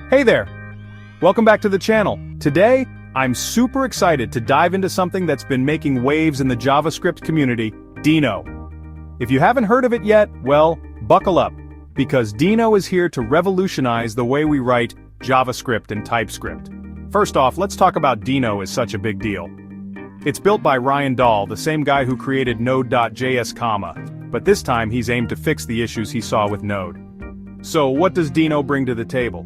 Hey there! Welcome back to the channel. Today, I'm super excited to dive into something that's been making waves in the JavaScript community, Deno. If you haven't heard of it yet, well, buckle up, because Deno is here to revolutionize the way we write JavaScript and TypeScript. First off, let's talk about Deno is such a big deal. It's built by Ryan Dahl, the same guy who created Node.js, but this time he's aimed to fix the issues he saw with Node. So what does Deno bring to the table?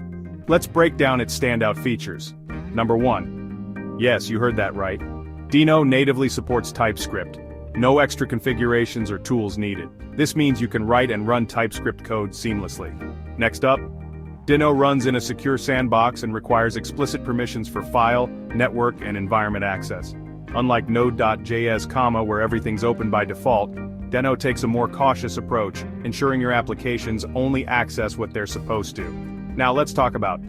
Let's break down its standout features. Number 1. Yes, you heard that right. Deno natively supports TypeScript. No extra configurations or tools needed. This means you can write and run TypeScript code seamlessly. Next up, Deno runs in a secure sandbox and requires explicit permissions for file, network, and environment access. Unlike Node.js, where everything's open by default, Deno takes a more cautious approach, ensuring your applications only access what they're supposed to. Now let's talk about,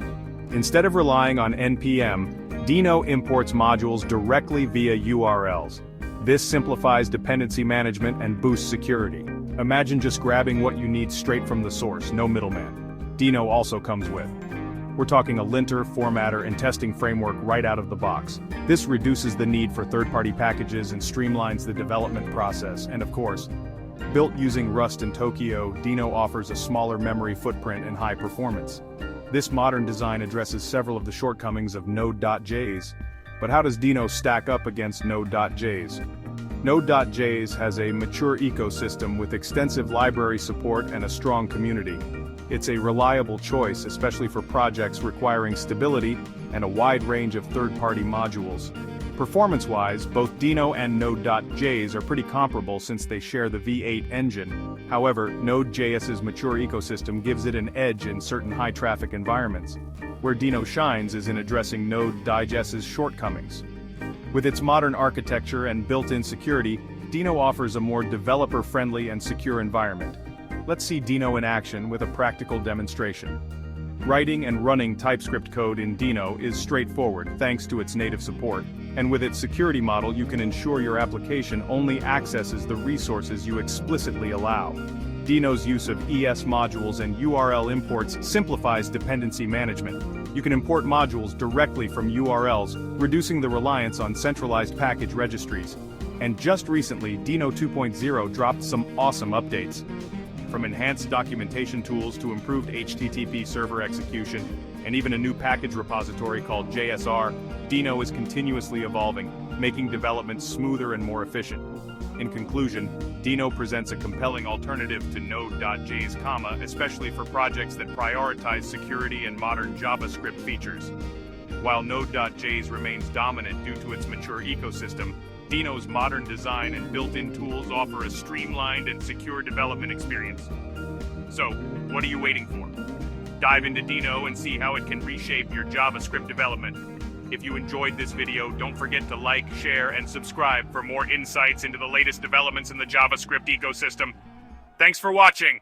instead of relying on NPM, Deno imports modules directly via URLs. This simplifies dependency management and boosts security. Imagine just grabbing what you need straight from the source, no middleman. Deno also comes with, we're talking a linter, formatter, and testing framework right out of the box. This reduces the need for third-party packages and streamlines the development process, and of course, built using Rust and Tokyo, Deno offers a smaller memory footprint and high performance. This modern design addresses several of the shortcomings of Node.js, but how does Deno stack up against Node.js? Node.js has a mature ecosystem with extensive library support and a strong community. It's a reliable choice, especially for projects requiring stability and a wide range of third-party modules. Performance-wise, both Deno and Node.js are pretty comparable since they share the V8 engine. However, Node.js's mature ecosystem gives it an edge in certain high-traffic environments. Where Deno shines is in addressing Node.js's shortcomings. With its modern architecture and built-in security, Deno offers a more developer-friendly and secure environment. Let's see Deno in action with a practical demonstration. Writing and running TypeScript code in Deno is straightforward thanks to its native support, and with its security model you can ensure your application only accesses the resources you explicitly allow. Deno's use of ES modules and URL imports simplifies dependency management. You can import modules directly from URLs, reducing the reliance on centralized package registries. And just recently, Deno 2.0 dropped some awesome updates. From enhanced documentation tools to improved HTTP server execution, and even a new package repository called JSR, Deno is continuously evolving, making development smoother and more efficient. In conclusion, Deno presents a compelling alternative to Node.js, especially for projects that prioritize security and modern JavaScript features. While Node.js remains dominant due to its mature ecosystem, Deno's modern design and built-in tools offer a streamlined and secure development experience. So, what are you waiting for? Dive into Deno and see how it can reshape your JavaScript development. If you enjoyed this video, don't forget to like, share, and subscribe for more insights into the latest developments in the JavaScript ecosystem. Thanks for watching!